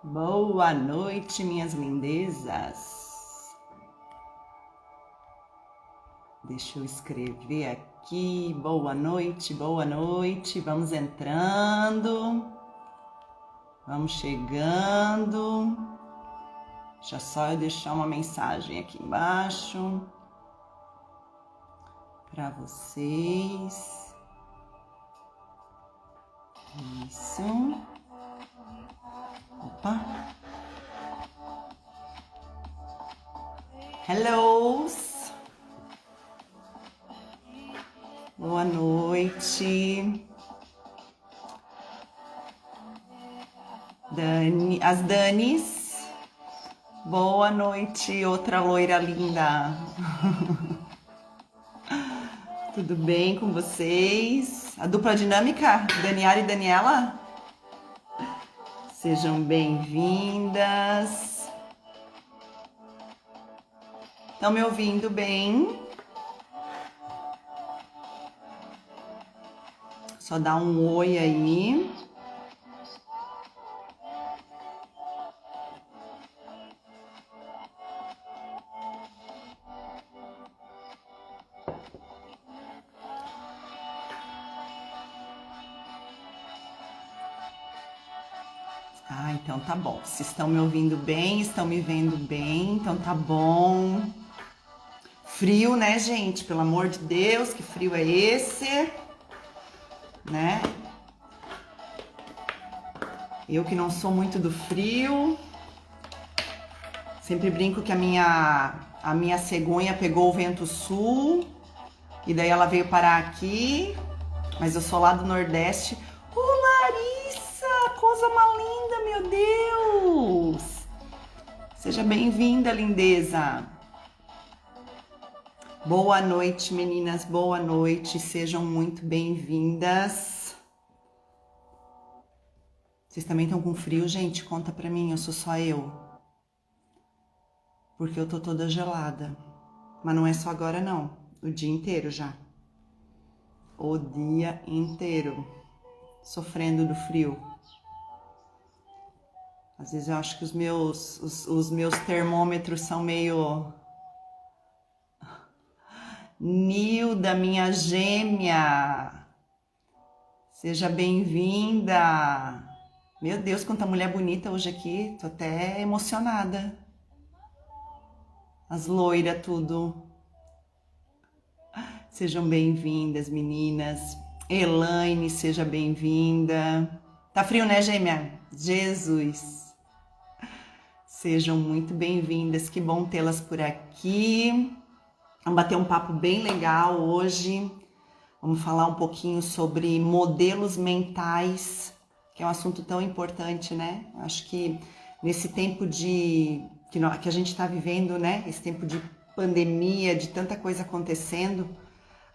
Boa noite, minhas lindezas. Deixa eu escrever aqui. Boa noite, boa noite. Vamos entrando. Vamos chegando. Deixa só eu deixar uma mensagem aqui embaixo para vocês. Isso. Opa. Hello. Boa noite. As Danis. Boa noite, outra loira linda. Tudo bem com vocês? A dupla dinâmica, Daniela e Daniela? Sejam bem-vindas. Estão me ouvindo bem? Só dá um oi aí. Então tá bom. Se estão me ouvindo bem, estão me vendo bem, então tá bom. Frio, né, gente? Pelo amor de Deus, que frio é esse? Né? Eu que não sou muito do frio. Sempre brinco que a minha cegonha pegou o vento sul e daí ela veio parar aqui, mas eu sou lá do Nordeste. Larissa, coisa mais linda, meu Deus! Seja bem-vinda, lindeza! Boa noite, meninas, boa noite, sejam muito bem-vindas. Vocês também estão com frio, gente? Conta pra mim, eu sou só eu. Porque eu tô toda gelada. Mas não é só agora, não. O dia inteiro já. O dia inteiro. Sofrendo do frio. Às vezes eu acho que os meus termômetros são meio... Nilda, minha gêmea. Seja bem-vinda. Meu Deus, quanta mulher bonita hoje aqui. Tô até emocionada. As loiras, tudo. Sejam bem-vindas, meninas. Elaine, seja bem-vinda. Tá frio, né, gêmea? Jesus. Sejam muito bem-vindas. Que bom tê-las por aqui. Vamos bater um papo bem legal hoje. Vamos falar um pouquinho sobre modelos mentais, que é um assunto tão importante, né? Acho que nesse tempo que a gente está vivendo, né? Esse tempo de pandemia, de tanta coisa acontecendo,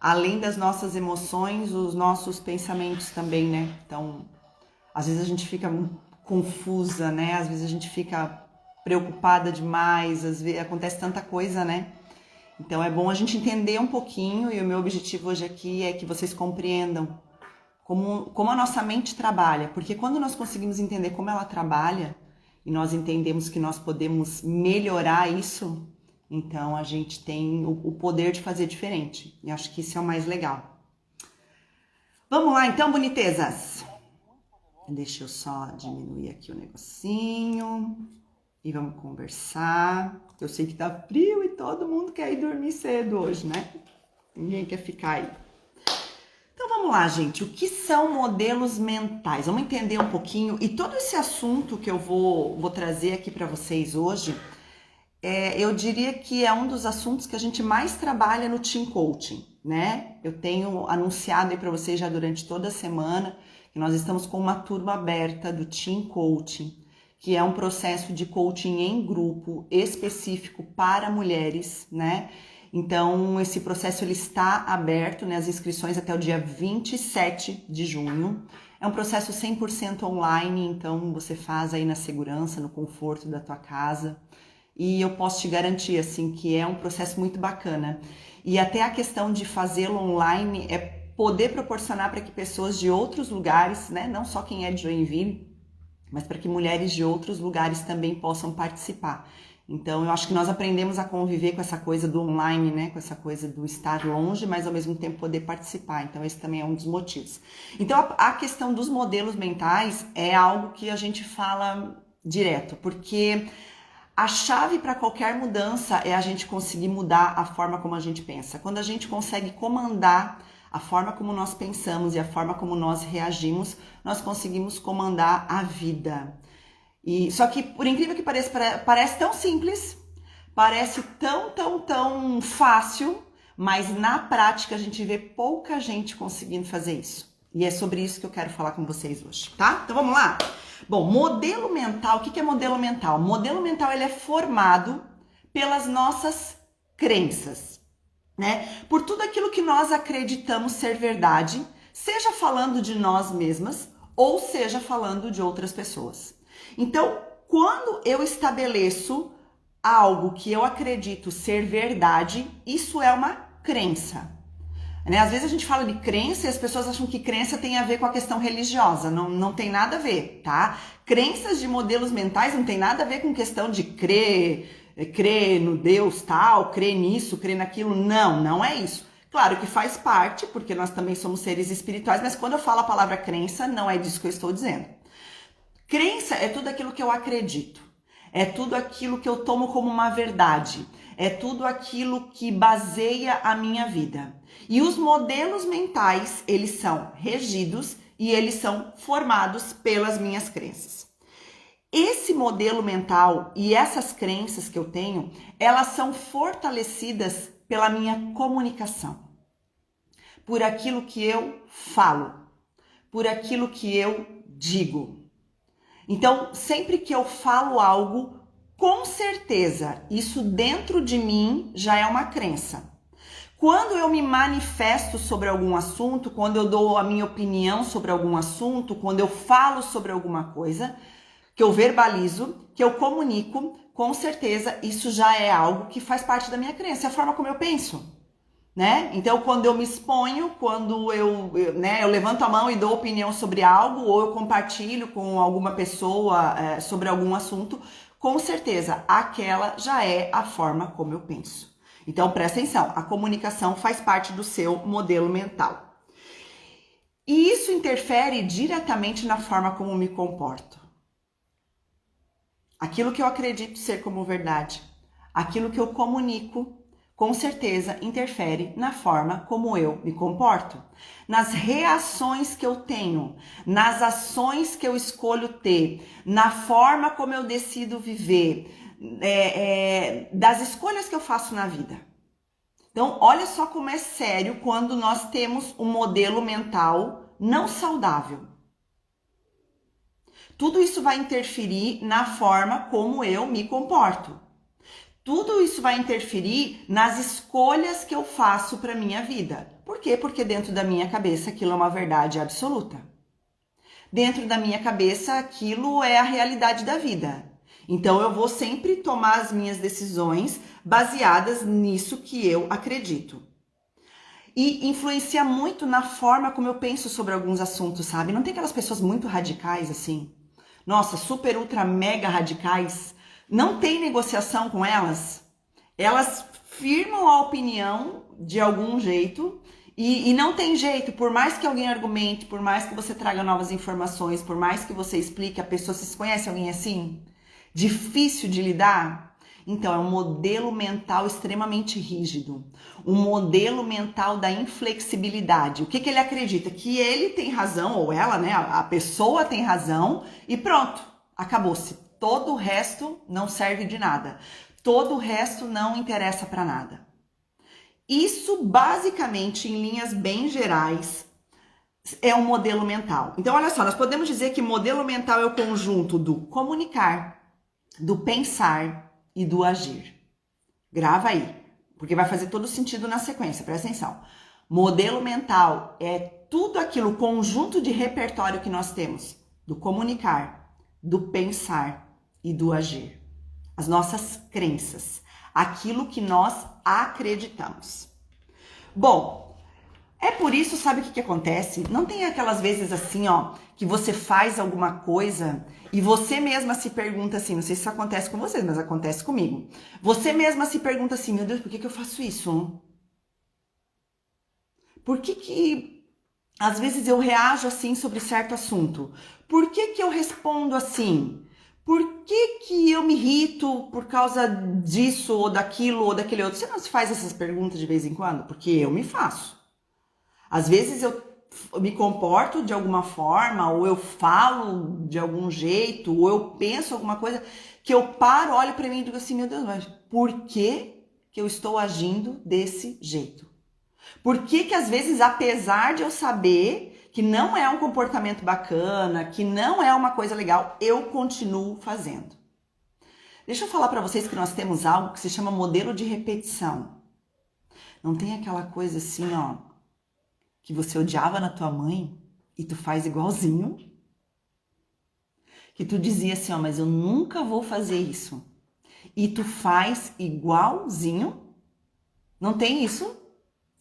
além das nossas emoções, os nossos pensamentos também, né? Então, às vezes a gente fica confusa, né? Às vezes a gente fica preocupada demais, às vezes acontece tanta coisa, né? Então é bom a gente entender um pouquinho, e o meu objetivo hoje aqui é que vocês compreendam como a nossa mente trabalha, porque quando nós conseguimos entender como ela trabalha, e nós entendemos que nós podemos melhorar isso, então a gente tem o poder de fazer diferente, e acho que isso é o mais legal. Vamos lá então, bonitezas! Deixa eu só diminuir aqui o negocinho... E vamos conversar. Eu sei que tá frio e todo mundo quer ir dormir cedo hoje, né? Ninguém quer ficar aí. Então vamos lá, gente. O que são modelos mentais? Vamos entender um pouquinho. E todo esse assunto que eu vou trazer aqui para vocês hoje, eu diria que é um dos assuntos que a gente mais trabalha no Team Coaching, né? Eu tenho anunciado aí para vocês já durante toda a semana que nós estamos com uma turma aberta do Team Coaching, que é um processo de coaching em grupo específico para mulheres, né? Então, esse processo ele está aberto, né? As inscrições até o dia 27 de junho. É um processo 100% online, então você faz aí na segurança, no conforto da tua casa. E eu posso te garantir, assim, que é um processo muito bacana. E até a questão de fazê-lo online é poder proporcionar para que pessoas de outros lugares, né? Não só quem é de Joinville, mas para que mulheres de outros lugares também possam participar. Então, eu acho que nós aprendemos a conviver com essa coisa do online, né? Com essa coisa do estar longe, mas ao mesmo tempo poder participar. Então, esse também é um dos motivos. Então, a questão dos modelos mentais é algo que a gente fala direto, porque a chave para qualquer mudança é a gente conseguir mudar a forma como a gente pensa. Quando a gente consegue comandar a forma como nós pensamos e a forma como nós reagimos, nós conseguimos comandar a vida. Só que, por incrível que pareça, parece tão simples, parece tão fácil, mas na prática a gente vê pouca gente conseguindo fazer isso. E é sobre isso que eu quero falar com vocês hoje, tá? Então vamos lá? Bom, modelo mental, o que é modelo mental? Modelo mental, ele é formado pelas nossas crenças, né? Por tudo aquilo que nós acreditamos ser verdade, seja falando de nós mesmas ou seja falando de outras pessoas. Então, quando eu estabeleço algo que eu acredito ser verdade, isso é uma crença. Né? Às vezes a gente fala de crença e as pessoas acham que crença tem a ver com a questão religiosa. Não tem nada a ver, tá? Crenças de modelos mentais não tem nada a ver com questão de crer no Deus tal, crer nisso, crer naquilo. Não é isso. Claro que faz parte, porque nós também somos seres espirituais, mas quando eu falo a palavra crença, não é disso que eu estou dizendo. Crença é tudo aquilo que eu acredito, é tudo aquilo que eu tomo como uma verdade, é tudo aquilo que baseia a minha vida. E os modelos mentais, eles são regidos e eles são formados pelas minhas crenças. Esse modelo mental e essas crenças que eu tenho, elas são fortalecidas pela minha comunicação, por aquilo que eu falo, por aquilo que eu digo. Então, sempre que eu falo algo, com certeza, isso dentro de mim já é uma crença. Quando eu me manifesto sobre algum assunto, quando eu dou a minha opinião sobre algum assunto, quando eu falo sobre alguma coisa, que eu verbalizo, que eu comunico, com certeza isso já é algo que faz parte da minha crença, é a forma como eu penso. Né? Então, quando eu me exponho, quando eu levanto a mão e dou opinião sobre algo, ou eu compartilho com alguma pessoa sobre algum assunto, com certeza aquela já é a forma como eu penso. Então, presta atenção, a comunicação faz parte do seu modelo mental. E isso interfere diretamente na forma como me comporto. Aquilo que eu acredito ser como verdade, aquilo que eu comunico, com certeza interfere na forma como eu me comporto, nas reações que eu tenho, nas ações que eu escolho ter, na forma como eu decido viver, das escolhas que eu faço na vida. Então, olha só como é sério quando nós temos um modelo mental não saudável. Tudo isso vai interferir na forma como eu me comporto. Tudo isso vai interferir nas escolhas que eu faço para minha vida. Por quê? Porque dentro da minha cabeça aquilo é uma verdade absoluta. Dentro da minha cabeça aquilo é a realidade da vida. Então eu vou sempre tomar as minhas decisões baseadas nisso que eu acredito. E influencia muito na forma como eu penso sobre alguns assuntos, sabe? Não tem aquelas pessoas muito radicais assim? Nossa, super, ultra, mega radicais. Não tem negociação com elas. Elas firmam a opinião de algum jeito e não tem jeito. Por mais que alguém argumente, por mais que você traga novas informações, por mais que você explique, a pessoa, vocês conhecem alguém assim? Difícil de lidar? Então, é um modelo mental extremamente rígido. Um modelo mental da inflexibilidade. O que ele acredita? Que ele tem razão, ou ela, né? A pessoa tem razão e pronto, acabou-se. Todo o resto não serve de nada. Todo o resto não interessa para nada. Isso, basicamente, em linhas bem gerais, é um modelo mental. Então, olha só, nós podemos dizer que modelo mental é o conjunto do comunicar, do pensar e do agir. Grava aí, porque vai fazer todo sentido na sequência, presta atenção. Modelo mental é tudo aquilo, conjunto de repertório que nós temos, do comunicar, do pensar e do agir. As nossas crenças, aquilo que nós acreditamos. Bom, É por isso, sabe o que acontece? Não tem aquelas vezes assim, ó, que você faz alguma coisa e você mesma se pergunta assim, não sei se isso acontece com vocês, mas acontece comigo. Você mesma se pergunta assim, meu Deus, por que eu faço isso? Por que às vezes eu reajo assim sobre certo assunto? Por que eu respondo assim? Por que eu me irrito por causa disso ou daquilo ou daquele outro? Você não se faz essas perguntas de vez em quando? Porque eu me faço. Às vezes eu me comporto de alguma forma, ou eu falo de algum jeito, ou eu penso alguma coisa, que eu paro, olho para mim e digo assim, meu Deus, mas por que eu estou agindo desse jeito? Por que às vezes, apesar de eu saber que não é um comportamento bacana, que não é uma coisa legal, eu continuo fazendo? Deixa eu falar para vocês que nós temos algo que se chama modelo de repetição. Não tem aquela coisa assim, ó, que você odiava na tua mãe e tu faz igualzinho? Que tu dizia assim, ó, mas eu nunca vou fazer isso. E tu faz igualzinho? Não tem isso?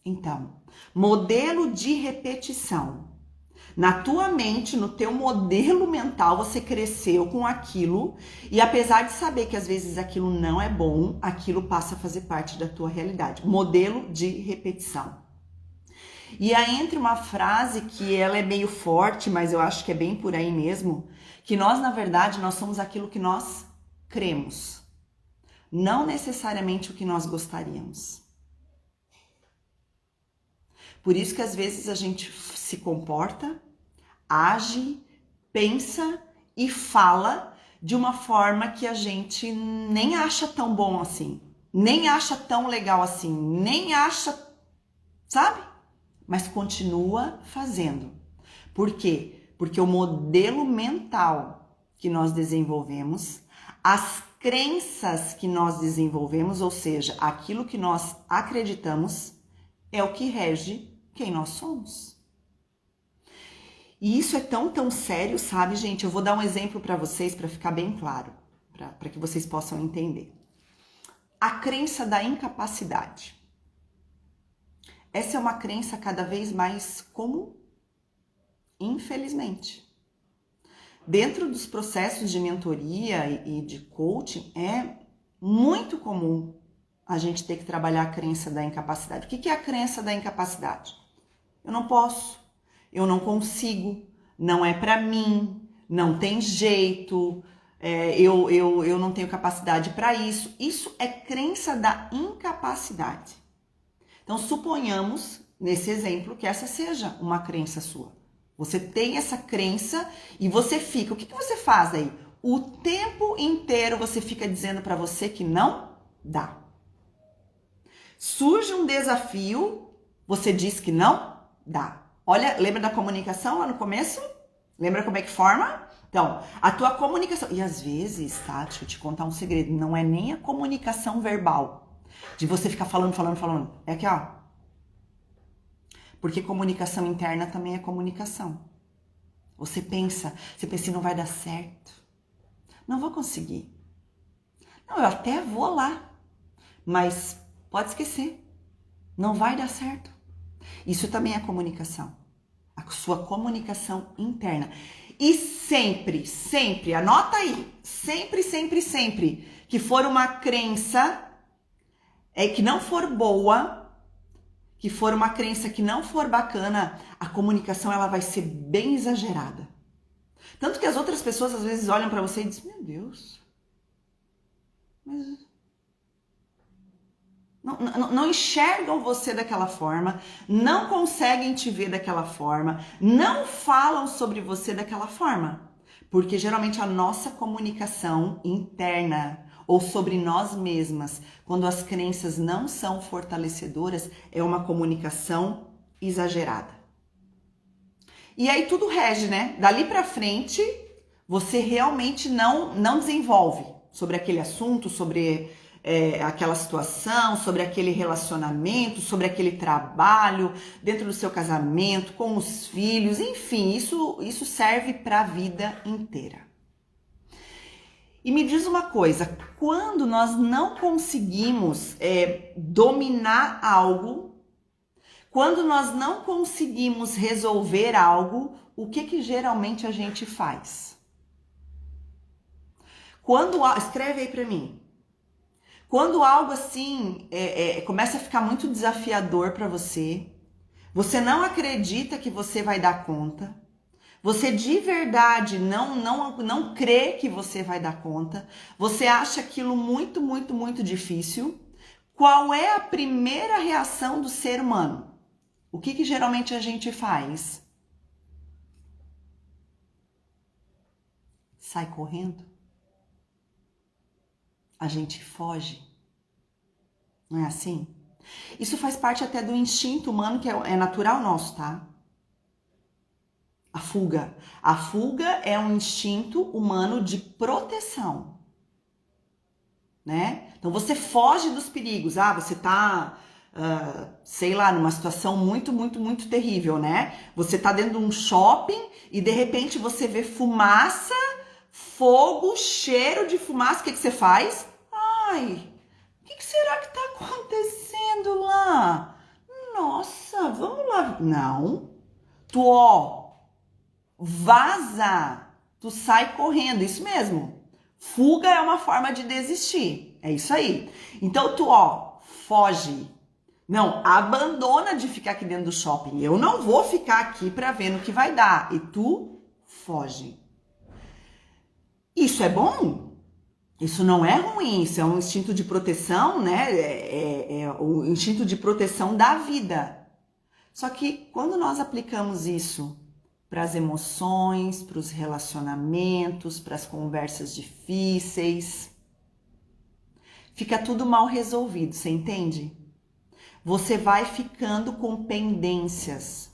Então, modelo de repetição. Na tua mente, no teu modelo mental, você cresceu com aquilo e apesar de saber que às vezes aquilo não é bom, aquilo passa a fazer parte da tua realidade. Modelo de repetição. E aí entra uma frase que ela é meio forte, mas eu acho que é bem por aí mesmo, que nós, na verdade, nós somos aquilo que nós cremos, não necessariamente o que nós gostaríamos. Por isso que às vezes a gente se comporta, age, pensa e fala de uma forma que a gente nem acha tão bom assim, nem acha tão legal assim, nem acha, sabe? Mas continua fazendo. Por quê? Porque o modelo mental que nós desenvolvemos, as crenças que nós desenvolvemos, ou seja, aquilo que nós acreditamos, é o que rege quem nós somos. E isso é tão sério, sabe, gente? Eu vou dar um exemplo para vocês para ficar bem claro, para que vocês possam entender. A crença da incapacidade. Essa é uma crença cada vez mais comum, infelizmente. Dentro dos processos de mentoria e de coaching, é muito comum a gente ter que trabalhar a crença da incapacidade. O que é a crença da incapacidade? Eu não posso, eu não consigo, não é para mim, não tem jeito, eu não tenho capacidade para isso. Isso é crença da incapacidade. Então, suponhamos, nesse exemplo, que essa seja uma crença sua. Você tem essa crença e você fica... O que você faz aí? O tempo inteiro você fica dizendo para você que não dá. Surge um desafio, você diz que não dá. Olha, lembra da comunicação lá no começo? Lembra como é que forma? Então, a tua comunicação... E às vezes, tá? Deixa eu te contar um segredo. Não é nem a comunicação verbal. De você ficar falando. É aqui, ó. Porque comunicação interna também é comunicação. Você pensa assim, não vai dar certo. Não vou conseguir. Não, eu até vou lá. Mas pode esquecer. Não vai dar certo. Isso também é comunicação. A sua comunicação interna. E sempre, anota aí. Sempre que for uma crença que não for boa, que for uma crença que não for bacana, a comunicação ela vai ser bem exagerada. Tanto que as outras pessoas às vezes olham para você e dizem, meu Deus, mas não enxergam você daquela forma, não conseguem te ver daquela forma, não falam sobre você daquela forma. Porque geralmente a nossa comunicação interna ou sobre nós mesmas, quando as crenças não são fortalecedoras, é uma comunicação exagerada. E aí tudo rege, né? Dali pra frente, você realmente não desenvolve sobre aquele assunto, sobre aquela situação, sobre aquele relacionamento, sobre aquele trabalho, dentro do seu casamento, com os filhos, enfim, isso serve para a vida inteira. E me diz uma coisa, quando nós não conseguimos dominar algo, Quando nós não conseguimos resolver algo, o que geralmente a gente faz? Escreve aí para mim. Quando algo assim começa a ficar muito desafiador para você, você não acredita que você vai dar conta, você de verdade não crê que você vai dar conta, você acha aquilo muito, muito, muito difícil, qual é a primeira reação do ser humano? O que geralmente a gente faz? Sai correndo? A gente foge? Não é assim? Isso faz parte até do instinto humano que é natural nosso, tá? A fuga. A fuga é um instinto humano de proteção, né? Então você foge dos perigos. Você tá, sei lá, numa situação muito, muito, muito terrível, né? Você tá dentro de um shopping e de repente você vê fumaça, fogo, cheiro de fumaça. O que você faz? Ai, o que será que tá acontecendo lá? Nossa, vamos lá. Não. Vaza, tu sai correndo, isso mesmo. Fuga é uma forma de desistir, é isso aí. Então foge. Não, abandona de ficar aqui dentro do shopping. Eu não vou ficar aqui para ver no que vai dar. E tu foge. Isso é bom? Isso não é ruim, isso é um instinto de proteção, né? É o instinto de proteção da vida. Só que quando nós aplicamos isso para as emoções, para os relacionamentos, para as conversas difíceis, fica tudo mal resolvido, você entende? Você vai ficando com pendências.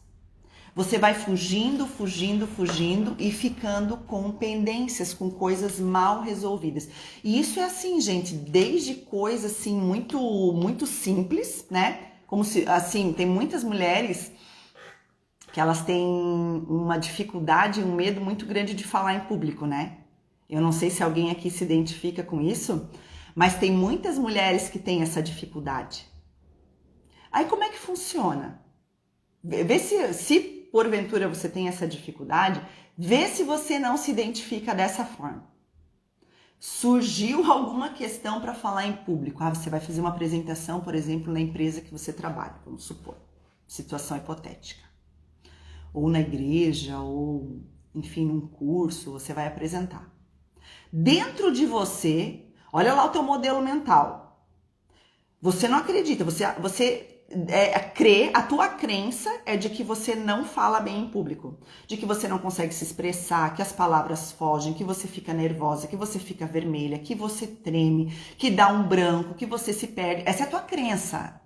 Você vai fugindo, fugindo, fugindo e ficando com pendências, com coisas mal resolvidas. E isso é assim, gente, desde coisas assim muito, muito simples, né? Como se, assim, tem muitas mulheres que elas têm uma dificuldade, um medo muito grande de falar em público, né? Eu não sei se alguém aqui se identifica com isso, mas tem muitas mulheres que têm essa dificuldade. Aí como é que funciona? Vê se porventura você tem essa dificuldade, vê se você não se identifica dessa forma. Surgiu alguma questão para falar em público. Você vai fazer uma apresentação, por exemplo, na empresa que você trabalha, vamos supor, situação hipotética. Ou na igreja, ou enfim, num curso, você vai apresentar. Dentro de você, olha lá o teu modelo mental. Você não acredita, você crê, a tua crença é de que você não fala bem em público, de que você não consegue se expressar, que as palavras fogem, que você fica nervosa, que você fica vermelha, que você treme, que dá um branco, que você se perde. Essa é a tua crença.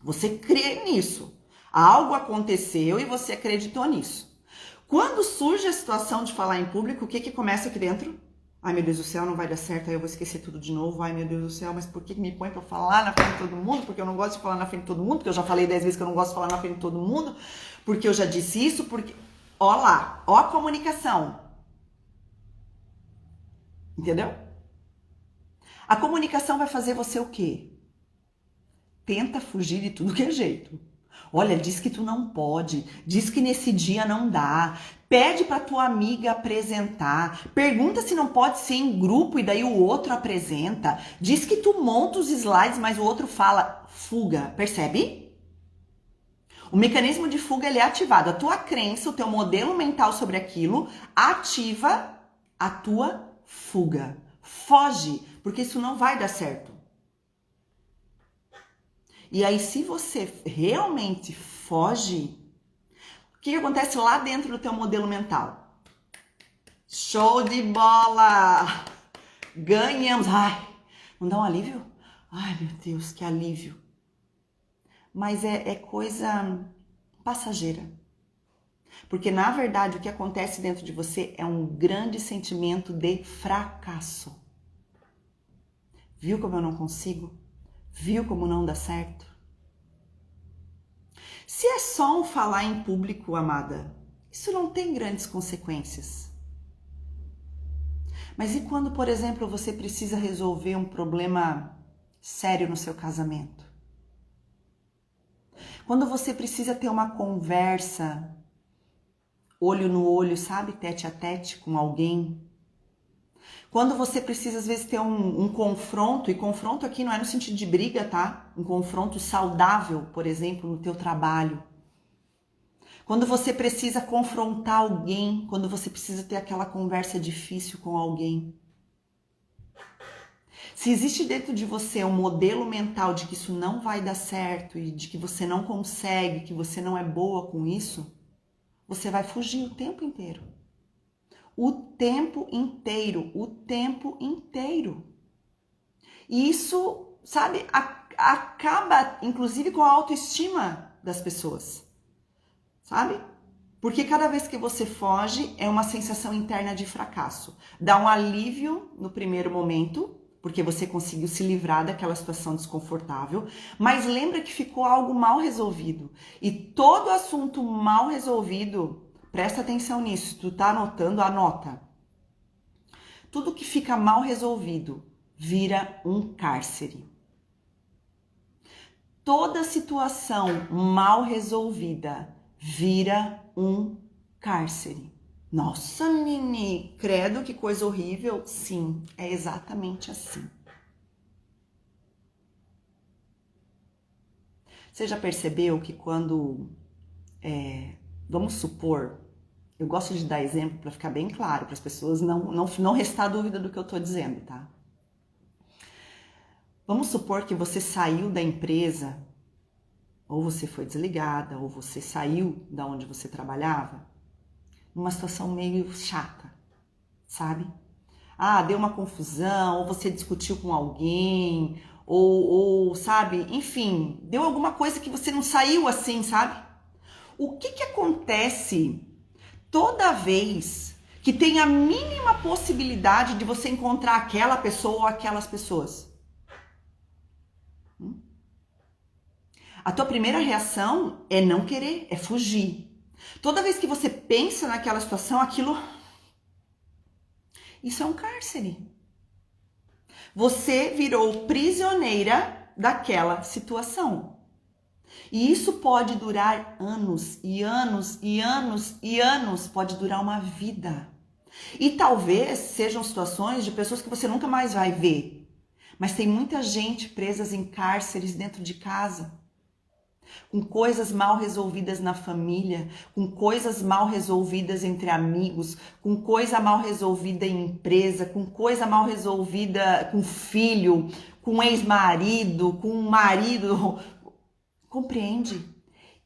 Você crê nisso. Algo aconteceu e você acreditou nisso. Quando surge a situação de falar em público, o que começa aqui dentro? Ai, meu Deus do céu, não vai dar certo, aí eu vou esquecer tudo de novo. Ai, meu Deus do céu, mas por que me põe pra falar na frente de todo mundo? Porque eu não gosto de falar na frente de todo mundo, porque eu já falei 10 vezes que eu não gosto de falar na frente de todo mundo, porque eu já disse isso, porque... Ó lá, ó a comunicação. Entendeu? A comunicação vai fazer você o quê? Tenta fugir de tudo que é jeito. Olha, diz que tu não pode, diz que nesse dia não dá, pede pra tua amiga apresentar, pergunta se não pode ser em grupo e daí o outro apresenta, diz que tu monta os slides, mas o outro fala, fuga, percebe? O mecanismo de fuga ele é ativado, a tua crença, o teu modelo mental sobre aquilo ativa a tua fuga. Foge, porque isso não vai dar certo. E aí, se você realmente foge, o que acontece lá dentro do teu modelo mental? Show de bola! Ganhamos! Ai, não dá um alívio? Ai, meu Deus, que alívio! Mas é coisa passageira. Porque, na verdade, o que acontece dentro de você é um grande sentimento de fracasso. Viu como eu não consigo? Viu como não dá certo? Se é só um falar em público, amada, isso não tem grandes consequências. Mas e quando, por exemplo, você precisa resolver um problema sério no seu casamento? Quando você precisa ter uma conversa, olho no olho, sabe? Tete a tete com alguém. Quando você precisa, às vezes, ter um confronto, e confronto aqui não é no sentido de briga, tá? Um confronto saudável, por exemplo, no teu trabalho. Quando você precisa confrontar alguém, quando você precisa ter aquela conversa difícil com alguém. Se existe dentro de você um modelo mental de que isso não vai dar certo e de que você não consegue, que você não é boa com isso, você vai fugir o tempo inteiro. O tempo inteiro, o tempo inteiro. E isso, sabe, acaba inclusive com a autoestima das pessoas, sabe? Porque cada vez que você foge é uma sensação interna de fracasso. Dá um alívio no primeiro momento, porque você conseguiu se livrar daquela situação desconfortável, mas lembra que ficou algo mal resolvido. E todo assunto mal resolvido, presta atenção nisso, tu tá anotando, anota. Tudo que fica mal resolvido vira um cárcere. Toda situação mal resolvida vira um cárcere. Nossa, Nini, credo, que coisa horrível. Sim, é exatamente assim. Você já percebeu que quando, vamos supor, eu gosto de dar exemplo para ficar bem claro, para as pessoas não restar dúvida do que eu estou dizendo, tá? Vamos supor que você saiu da empresa, ou você foi desligada, ou você saiu da onde você trabalhava, numa situação meio chata, sabe? Ah, deu uma confusão, ou você discutiu com alguém, ou sabe, enfim, deu alguma coisa que você não saiu assim, sabe? O que acontece toda vez que tem a mínima possibilidade de você encontrar aquela pessoa ou aquelas pessoas? A tua primeira reação é não querer, é fugir. Toda vez que você pensa naquela situação, isso é um cárcere. Você virou prisioneira daquela situação. E isso pode durar anos e anos e anos e anos, pode durar uma vida. E talvez sejam situações de pessoas que você nunca mais vai ver. Mas tem muita gente presas em cárceres dentro de casa, com coisas mal resolvidas na família, com coisas mal resolvidas entre amigos, com coisa mal resolvida em empresa, com coisa mal resolvida com filho, com ex-marido, com marido. Compreende?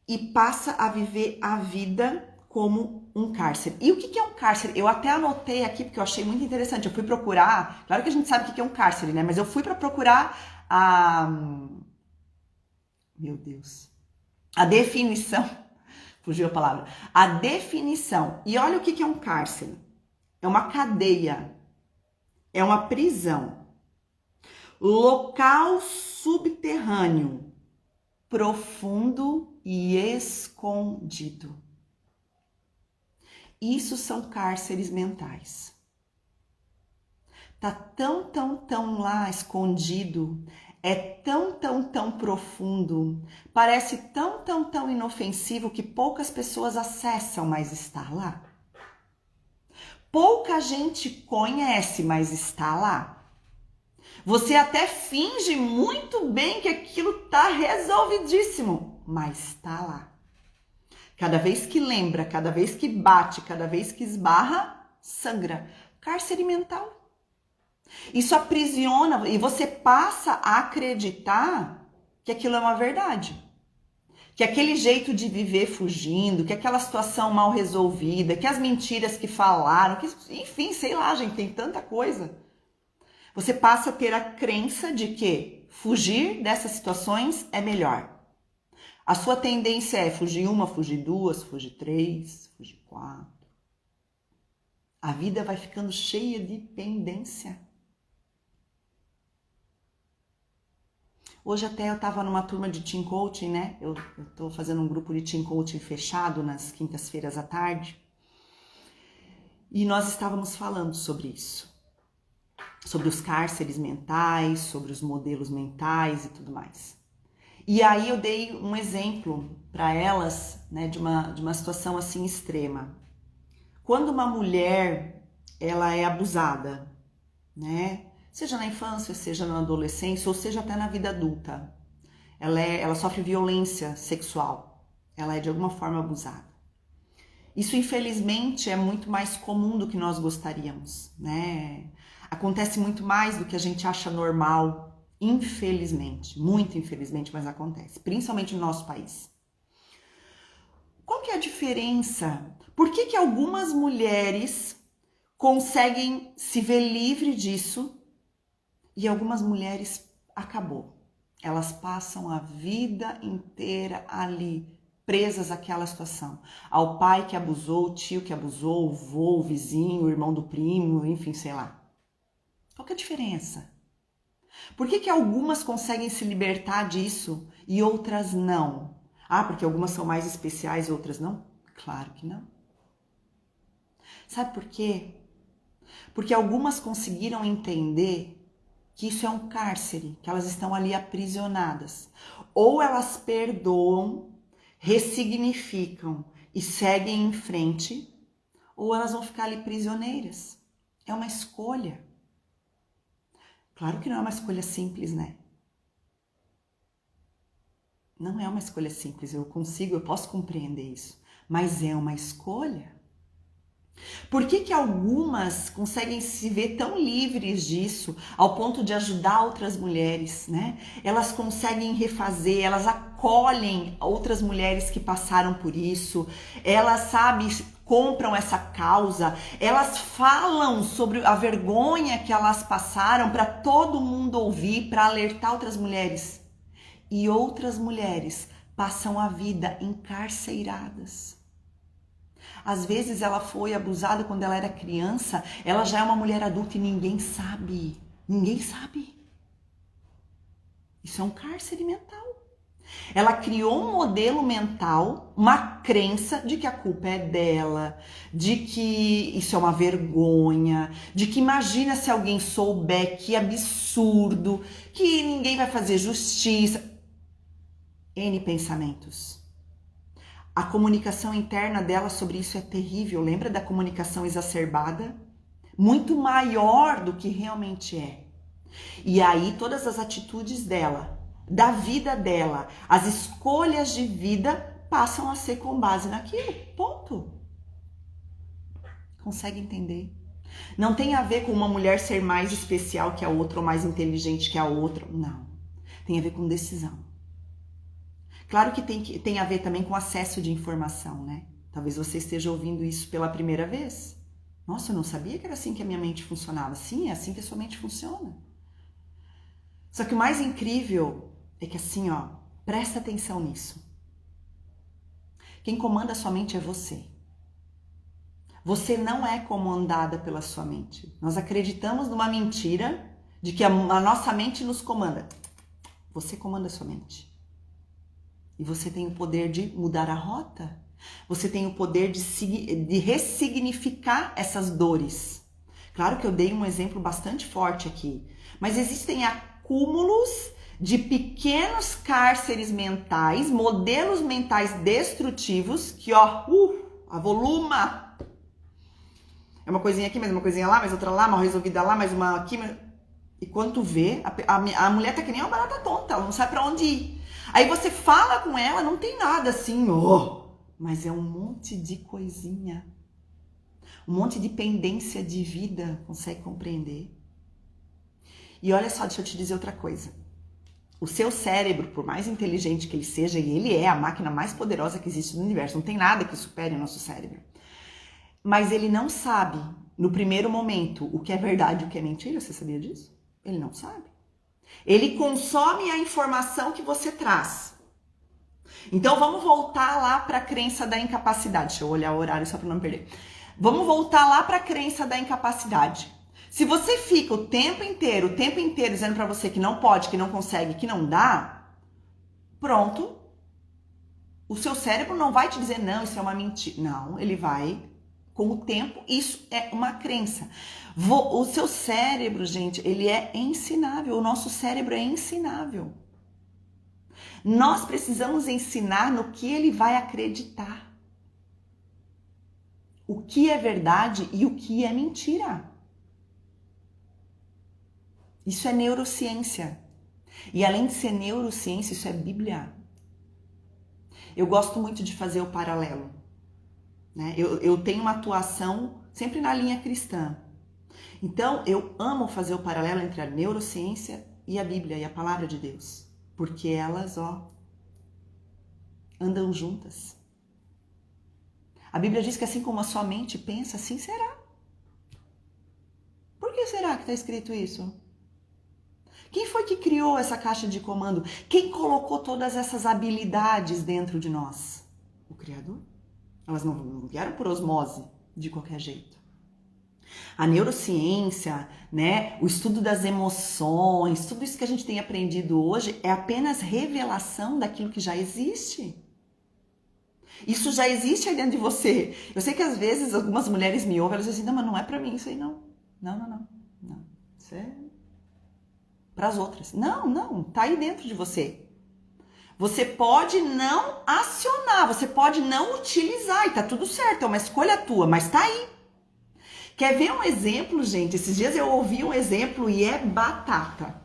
E passa a viver a vida como um cárcere. E o que é um cárcere? Eu até anotei aqui porque eu achei muito interessante. Eu fui procurar, claro que a gente sabe o que é um cárcere, né? Mas eu fui para procurar meu Deus, a definição, fugiu a palavra, a definição. E olha o que é um cárcere. É uma cadeia, é uma prisão, local subterrâneo, profundo e escondido. Isso são cárceres mentais. Tá tão lá escondido, é tão profundo, parece tão inofensivo que poucas pessoas acessam, mas está lá. Pouca gente conhece, mas está lá. Você até finge muito bem que aquilo tá resolvidíssimo, mas está lá. Cada vez que lembra, cada vez que bate, cada vez que esbarra, sangra. Cárcere mental. Isso aprisiona e você passa a acreditar que aquilo é uma verdade. Que aquele jeito de viver fugindo, que aquela situação mal resolvida, que as mentiras que falaram, que, enfim, sei lá, gente, tem tanta coisa. Você passa a ter a crença de que fugir dessas situações é melhor. A sua tendência é fugir uma, fugir duas, fugir três, fugir quatro. A vida vai ficando cheia de pendência. Hoje até eu estava numa turma de Team Coaching, né? Eu estou fazendo um grupo de Team Coaching fechado nas quintas-feiras à tarde. E nós estávamos falando sobre isso. Sobre os cárceres mentais, sobre os modelos mentais e tudo mais. E aí eu dei um exemplo para elas, né, de uma situação assim extrema. Quando uma mulher, ela é abusada, né, seja na infância, seja na adolescência, ou seja até na vida adulta, ela sofre violência sexual, ela é de alguma forma abusada. Isso, infelizmente, é muito mais comum do que nós gostaríamos, né? Acontece muito mais do que a gente acha normal, infelizmente, muito infelizmente, mas acontece, principalmente no nosso país. Qual que é a diferença? Por que algumas mulheres conseguem se ver livre disso e algumas mulheres acabou? Elas passam a vida inteira ali, presas àquela situação. Ao pai que abusou, o tio que abusou, o vô, o vizinho, o irmão do primo, enfim, sei lá. Qual que é a diferença? Por que algumas conseguem se libertar disso e outras não? Ah, porque algumas são mais especiais e outras não? Claro que não. Sabe por quê? Porque algumas conseguiram entender que isso é um cárcere, que elas estão ali aprisionadas. Ou elas perdoam, ressignificam e seguem em frente, ou elas vão ficar ali prisioneiras. É uma escolha. Claro que não é uma escolha simples, né? Não é uma escolha simples, eu posso compreender isso, mas é uma escolha. Por que algumas conseguem se ver tão livres disso, ao ponto de ajudar outras mulheres, né? Elas conseguem refazer, elas acolhem outras mulheres que passaram por isso, elas, compram essa causa, elas falam sobre a vergonha que elas passaram para todo mundo ouvir, para alertar outras mulheres. E outras mulheres passam a vida encarceradas. Às vezes ela foi abusada quando ela era criança, ela já é uma mulher adulta e ninguém sabe. Ninguém sabe. Isso é um cárcere mental. Ela criou um modelo mental, uma crença de que a culpa é dela, de que isso é uma vergonha, de que imagina se alguém souber, que absurdo, que ninguém vai fazer justiça. N pensamentos. A comunicação interna dela sobre isso é terrível. Lembra da comunicação exacerbada? Muito maior do que realmente é. E aí todas as atitudes dela, da vida dela, as escolhas de vida passam a ser com base naquilo. Ponto. Consegue entender? Não tem a ver com uma mulher ser mais especial que a outra ou mais inteligente que a outra. Não. Tem a ver com decisão. Claro que tem a ver também com acesso de informação, né? Talvez você esteja ouvindo isso pela primeira vez. Nossa, eu não sabia que era assim que a minha mente funcionava. Sim, é assim que a sua mente funciona. Só que o mais incrível é que assim, ó, presta atenção nisso. Quem comanda a sua mente é você. Você não é comandada pela sua mente. Nós acreditamos numa mentira de que a nossa mente nos comanda. Você comanda a sua mente. E você tem o poder de mudar a rota. Você tem o poder de ressignificar essas dores. Claro que eu dei um exemplo bastante forte aqui. Mas existem acúmulos de pequenos cárceres mentais, modelos mentais destrutivos, que ó, avoluma. É uma coisinha aqui, mais uma coisinha lá, mais outra lá, mal resolvida lá, mais uma aqui. E quando tu vê, a mulher tá que nem uma barata tonta, ela não sabe pra onde ir. Aí você fala com ela, não tem nada assim, mas é um monte de coisinha. Um monte de pendência de vida, consegue compreender? E olha só, deixa eu te dizer outra coisa. O seu cérebro, por mais inteligente que ele seja, e ele é a máquina mais poderosa que existe no universo, não tem nada que supere o nosso cérebro. Mas ele não sabe, no primeiro momento, o que é verdade e o que é mentira, você sabia disso? Ele não sabe. Ele consome a informação que você traz. Então vamos voltar lá para a crença da incapacidade. Deixa eu olhar o horário só para não me perder. Vamos voltar lá para a crença da incapacidade. Se você fica o tempo inteiro dizendo para você que não pode, que não consegue, que não dá, pronto. O seu cérebro não vai te dizer, não, isso é uma mentira. Não, ele vai, com o tempo, isso é uma crença. O seu cérebro, gente, ele é ensinável. O nosso cérebro é ensinável. Nós precisamos ensinar no que ele vai acreditar. O que é verdade e o que é mentira. Isso é neurociência. E além de ser neurociência, isso é Bíblia. Eu gosto muito de fazer o paralelo, né? Eu tenho uma atuação sempre na linha cristã. Então, eu amo fazer o paralelo entre a neurociência e a Bíblia e a palavra de Deus. Porque elas, andam juntas. A Bíblia diz que assim como a sua mente pensa, assim será. Por que será que está escrito isso? Quem foi que criou essa caixa de comando? Quem colocou todas essas habilidades dentro de nós? O Criador. Elas não vieram por osmose, de qualquer jeito. A neurociência, né, o estudo das emoções, tudo isso que a gente tem aprendido hoje é apenas revelação daquilo que já existe. Isso já existe aí dentro de você. Eu sei que às vezes algumas mulheres me ouvem, elas dizem assim, não, mas não é pra mim isso aí não. Não. Isso é para as outras. Não, tá aí dentro de você. Você pode não acionar, você pode não utilizar e tá tudo certo, é uma escolha tua, mas tá aí. Quer ver um exemplo, gente? Esses dias eu ouvi um exemplo e é batata.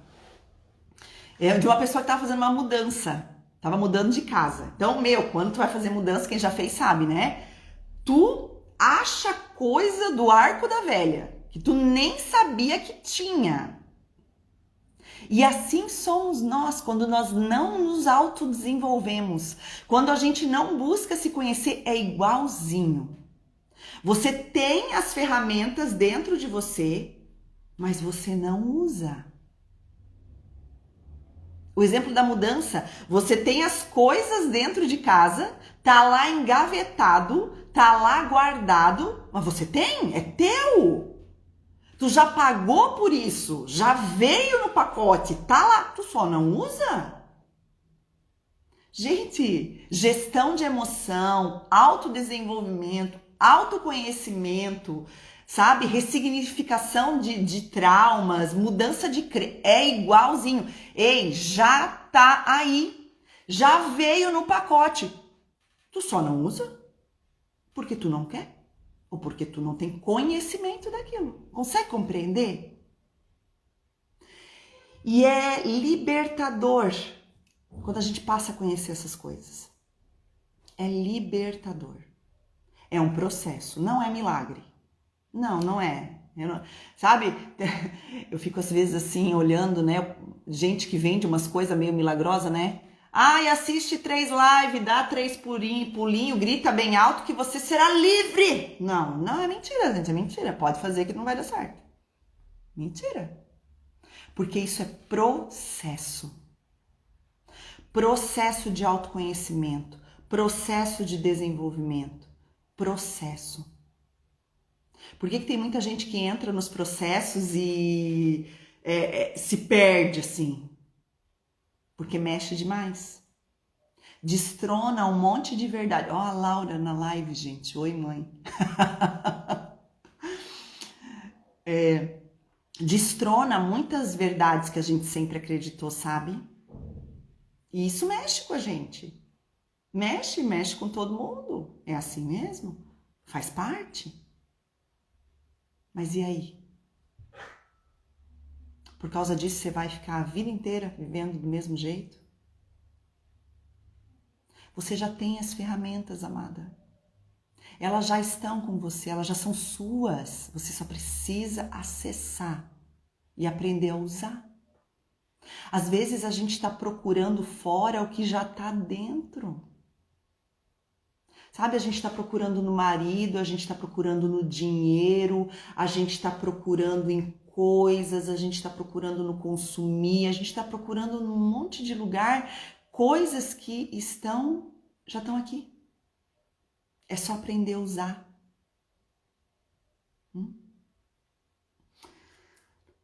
É de uma pessoa que tava fazendo uma mudança, tava mudando de casa. Então, quando tu vai fazer mudança, quem já fez sabe, né? Tu acha coisa do arco da velha, que tu nem sabia que tinha. E assim somos nós, quando nós não nos autodesenvolvemos, quando a gente não busca se conhecer, é igualzinho. Você tem as ferramentas dentro de você, mas você não usa. O exemplo da mudança, você tem as coisas dentro de casa, tá lá engavetado, tá lá guardado, mas você tem, é teu. Tu já pagou por isso, já veio no pacote, tá lá, tu só não usa. Gente, gestão de emoção, autodesenvolvimento, autoconhecimento, sabe? Ressignificação de traumas, mudança de é igualzinho. Ei, já tá aí, já veio no pacote. Tu só não usa porque tu não quer. Ou porque tu não tem conhecimento daquilo. Consegue compreender? E é libertador quando a gente passa a conhecer essas coisas. É libertador. É um processo, não é milagre. Não é. Sabe? Eu fico às vezes assim, olhando, né? Gente que vende umas coisas meio milagrosas, né? Ai, assiste 3 lives, dá 3 pulinho, grita bem alto que você será livre. Não é mentira, gente, é mentira. Pode fazer que não vai dar certo. Mentira. Porque isso é processo. Processo de autoconhecimento, processo de desenvolvimento, processo. Por que tem muita gente que entra nos processos e se perde assim? Porque mexe demais. Destrona um monte de verdade. Ó, a Laura na live, gente. Oi, mãe. Destrona muitas verdades que a gente sempre acreditou, sabe? E isso mexe com a gente. Mexe com todo mundo. É assim mesmo. Faz parte. Mas e aí? Por causa disso, você vai ficar a vida inteira vivendo do mesmo jeito? Você já tem as ferramentas, amada. Elas já estão com você, elas já são suas. Você só precisa acessar e aprender a usar. Às vezes a gente está procurando fora o que já está dentro. Sabe, a gente está procurando no marido, a gente está procurando no dinheiro, a gente está procurando em coisas, a gente está procurando no consumir, a gente está procurando num monte de lugar coisas que já estão aqui. É só aprender a usar.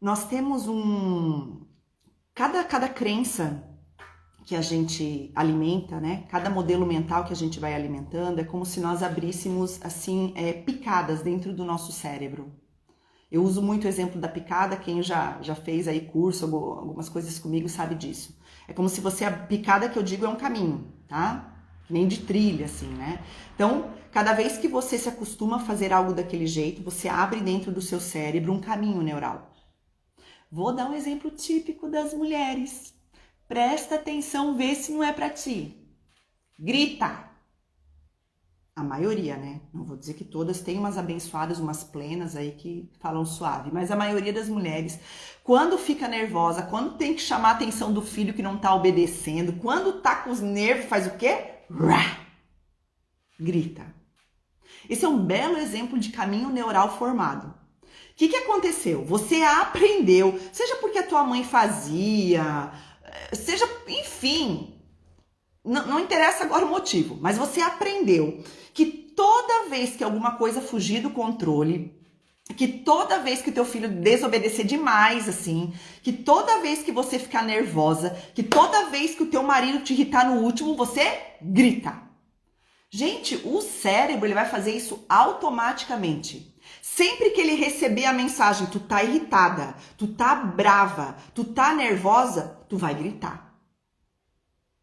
Nós temos cada crença que a gente alimenta, né? Cada modelo mental que a gente vai alimentando é como se nós abríssemos assim picadas dentro do nosso cérebro. Eu uso muito o exemplo da picada, quem já fez aí curso, algumas coisas comigo sabe disso. É como se você, a picada que eu digo é um caminho, tá? Nem de trilha, assim, né? Então, cada vez que você se acostuma a fazer algo daquele jeito, você abre dentro do seu cérebro um caminho neural. Vou dar um exemplo típico das mulheres. Presta atenção, vê se não é pra ti. Grita. A maioria, né? Não vou dizer que todas, tem umas abençoadas, umas plenas aí que falam suave, mas a maioria das mulheres, quando fica nervosa, quando tem que chamar a atenção do filho que não tá obedecendo, quando tá com os nervos, faz o quê? Grita. Esse é um belo exemplo de caminho neural formado. O que aconteceu? Você aprendeu, seja porque a tua mãe fazia, seja, enfim, não interessa agora o motivo, mas você aprendeu que toda vez que alguma coisa fugir do controle, que toda vez que o teu filho desobedecer demais, assim, que toda vez que você ficar nervosa, que toda vez que o teu marido te irritar no último, você grita. Gente, o cérebro ele vai fazer isso automaticamente. Sempre que ele receber a mensagem, tu tá irritada, tu tá brava, tu tá nervosa, tu vai gritar.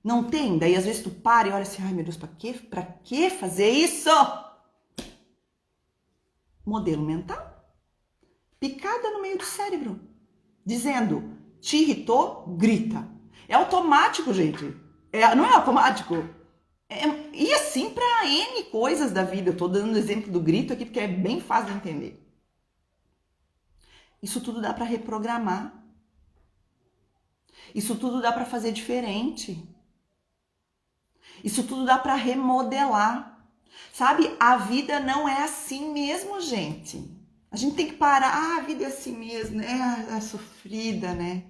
Não tem? Daí às vezes tu para e olha assim, ai meu Deus, pra que fazer isso? Modelo mental. Picada no meio do cérebro. Dizendo, te irritou, grita. É automático, gente. Não é automático? E assim para N coisas da vida. Eu tô dando o exemplo do grito aqui porque é bem fácil de entender. Isso tudo dá para reprogramar. Isso tudo dá para fazer diferente. Isso tudo dá para remodelar. Sabe? A vida não é assim mesmo, gente. A gente tem que parar. A vida é assim mesmo, né? É sofrida, né?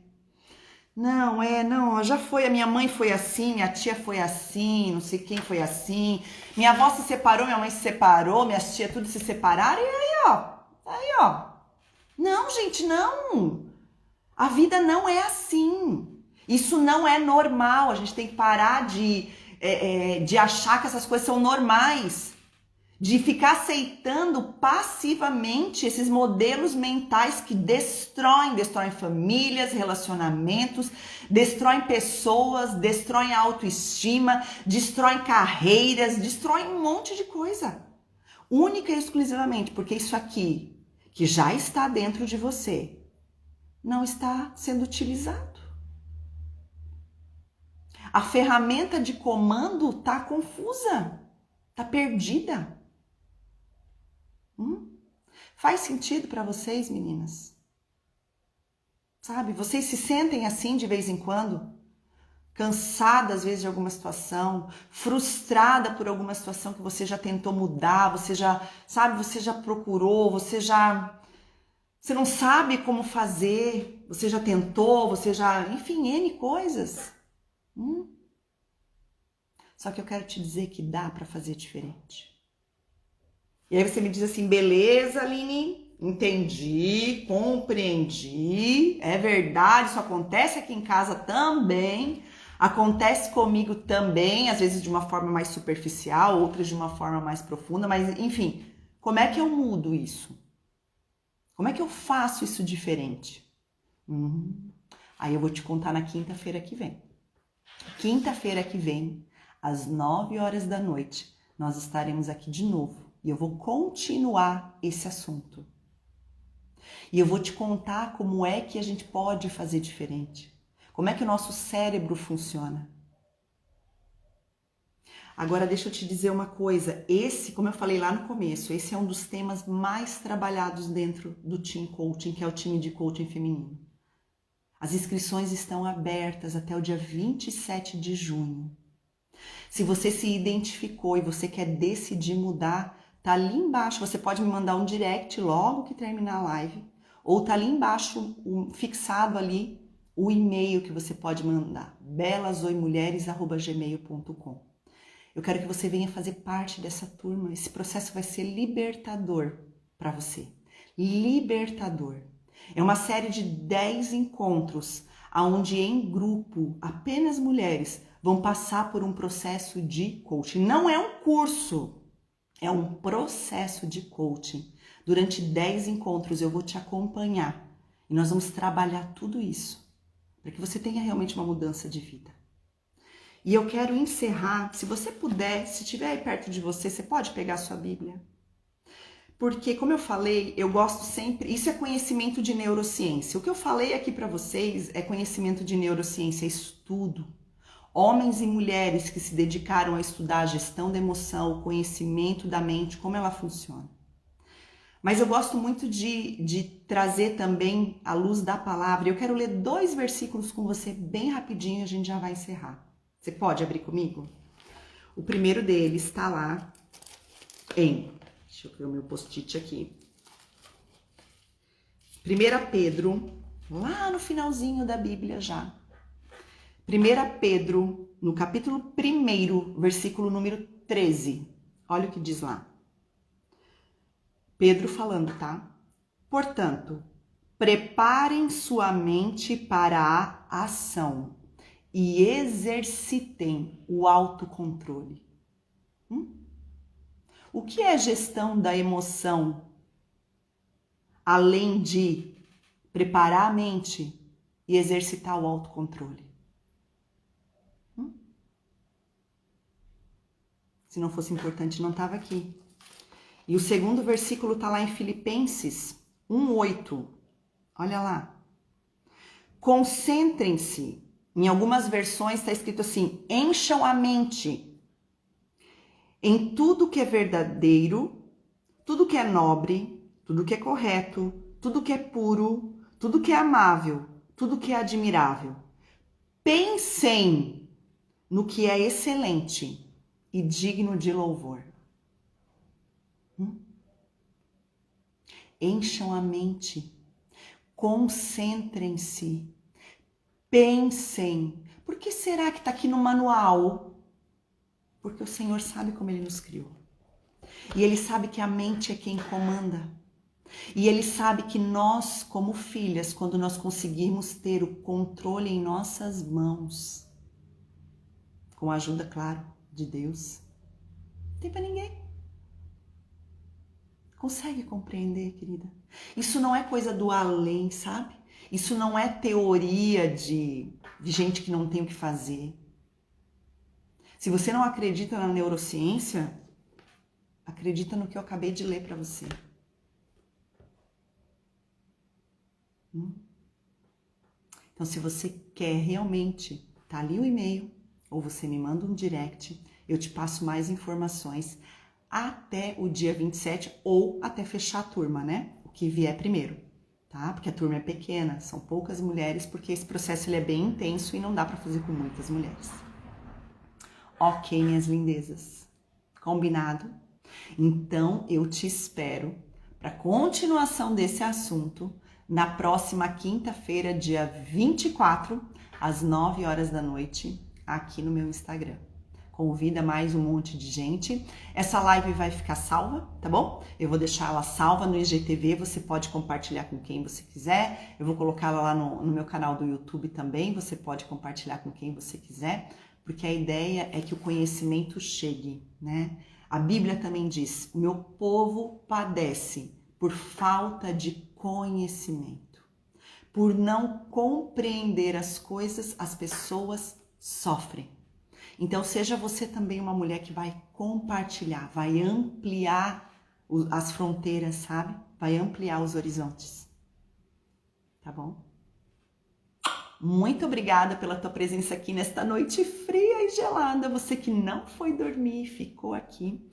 Não, já foi, a minha mãe foi assim, minha tia foi assim, não sei quem foi assim, minha avó se separou, minha mãe se separou, minhas tias tudo se separaram, e aí ó. Não, gente, não. A vida não é assim. Isso não é normal, a gente tem que parar de achar que essas coisas são normais. De ficar aceitando passivamente esses modelos mentais que destroem famílias, relacionamentos, destroem pessoas, destroem a autoestima, destroem carreiras, destroem um monte de coisa. Única e exclusivamente porque isso aqui, que já está dentro de você, não está sendo utilizado. A ferramenta de comando está confusa, está perdida. Faz sentido para vocês, meninas? Sabe, vocês se sentem assim de vez em quando? Cansada às vezes de alguma situação, frustrada por alguma situação que você já tentou mudar, você já, sabe, você já procurou, você não sabe como fazer, você já tentou, enfim, N coisas. Só que eu quero te dizer que dá para fazer diferente. E aí você me diz assim, beleza, Aline, entendi, compreendi, é verdade, isso acontece aqui em casa também, acontece comigo também, às vezes de uma forma mais superficial, outras de uma forma mais profunda, mas enfim, como é que eu mudo isso? Como é que eu faço isso diferente? Aí eu vou te contar na quinta-feira que vem. Quinta-feira que vem, às 9 horas da noite, nós estaremos aqui de novo. E eu vou continuar esse assunto. E eu vou te contar como é que a gente pode fazer diferente. Como é que o nosso cérebro funciona. Agora deixa eu te dizer uma coisa. Esse, como eu falei lá no começo, esse é um dos temas mais trabalhados dentro do Team Coaching, que é o time de coaching feminino. As inscrições estão abertas até o dia 27 de junho. Se você se identificou e você quer decidir mudar, tá ali embaixo, você pode me mandar um direct logo que terminar a live, ou tá ali embaixo, fixado ali, o e-mail que você pode mandar, belazoimulheres@gmail.com. Eu quero que você venha fazer parte dessa turma, esse processo vai ser libertador para você, libertador. É uma série de 10 encontros, onde em grupo, apenas mulheres, vão passar por um processo de coaching. Não é um curso, é um processo de coaching. Durante 10 encontros eu vou te acompanhar e nós vamos trabalhar tudo isso para que você tenha realmente uma mudança de vida. E eu quero encerrar, se você puder, se estiver aí perto de você, você pode pegar a sua Bíblia. Porque, como eu falei, eu gosto sempre... Isso é conhecimento de neurociência. O que eu falei aqui para vocês é conhecimento de neurociência, estudo. Homens e mulheres que se dedicaram a estudar a gestão da emoção, o conhecimento da mente, como ela funciona. Mas eu gosto muito de trazer também a luz da palavra. Eu quero ler 2 versículos com você bem rapidinho, a gente já vai encerrar. Você pode abrir comigo? O primeiro deles está lá em... Deixa eu ver o meu post-it aqui. 1 Pedro, lá no finalzinho da Bíblia já. 1 Pedro, no capítulo 1, versículo número 13. Olha o que diz lá. Pedro falando, tá? Portanto, preparem sua mente para a ação e exercitem o autocontrole. O que é gestão da emoção, além de preparar a mente e exercitar o autocontrole? Se não fosse importante, não estava aqui. E o segundo versículo está lá em Filipenses 1:8. Olha lá. Concentrem-se. Em algumas versões está escrito assim: encham a mente em tudo que é verdadeiro, tudo que é nobre, tudo que é correto, tudo que é puro, tudo que é amável, tudo que é admirável. Pensem no que é excelente e digno de louvor. Encham a mente, concentrem-se, pensem. Por que será que está aqui no manual? Porque o Senhor sabe como Ele nos criou. E Ele sabe que a mente é quem comanda. E Ele sabe que nós, como filhas, quando nós conseguirmos ter o controle em nossas mãos, com a ajuda, claro, de Deus, não tem para ninguém. Consegue compreender, querida? Isso não é coisa do além, sabe? Isso não é teoria de gente que não tem o que fazer. Se você não acredita na neurociência, acredita no que eu acabei de ler para você. Então, se você quer realmente, tá ali o e-mail, ou você me manda um direct, eu te passo mais informações até o dia 27 ou até fechar a turma, né? O que vier primeiro, tá? Porque a turma é pequena, são poucas mulheres, porque esse processo ele é bem intenso e não dá para fazer com muitas mulheres. Ok, minhas lindezas. Combinado? Então, eu te espero para continuação desse assunto na próxima quinta-feira, dia 24, às 9 horas da noite, aqui no meu Instagram. Convida mais um monte de gente. Essa live vai ficar salva, tá bom? Eu vou deixar ela salva no IGTV, você pode compartilhar com quem você quiser. Eu vou colocar ela lá no meu canal do YouTube também, você pode compartilhar com quem você quiser, porque a ideia é que o conhecimento chegue, né? A Bíblia também diz: o meu povo padece por falta de conhecimento. Por não compreender as coisas, as pessoas sofrem. Então, seja você também uma mulher que vai compartilhar, vai ampliar as fronteiras, sabe? Vai ampliar os horizontes. Tá bom? Muito obrigada pela tua presença aqui nesta noite fria e gelada. Você que não foi dormir, ficou aqui.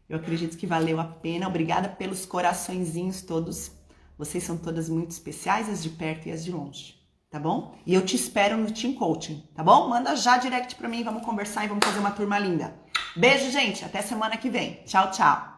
Eu acredito que valeu a pena. Obrigada pelos coraçõezinhos todos. Vocês são todas muito especiais, as de perto e as de longe. Tá bom? E eu te espero no Team Coaching, tá bom? Manda já direct pra mim, vamos conversar e vamos fazer uma turma linda. Beijo, gente. Até semana que vem. Tchau, tchau.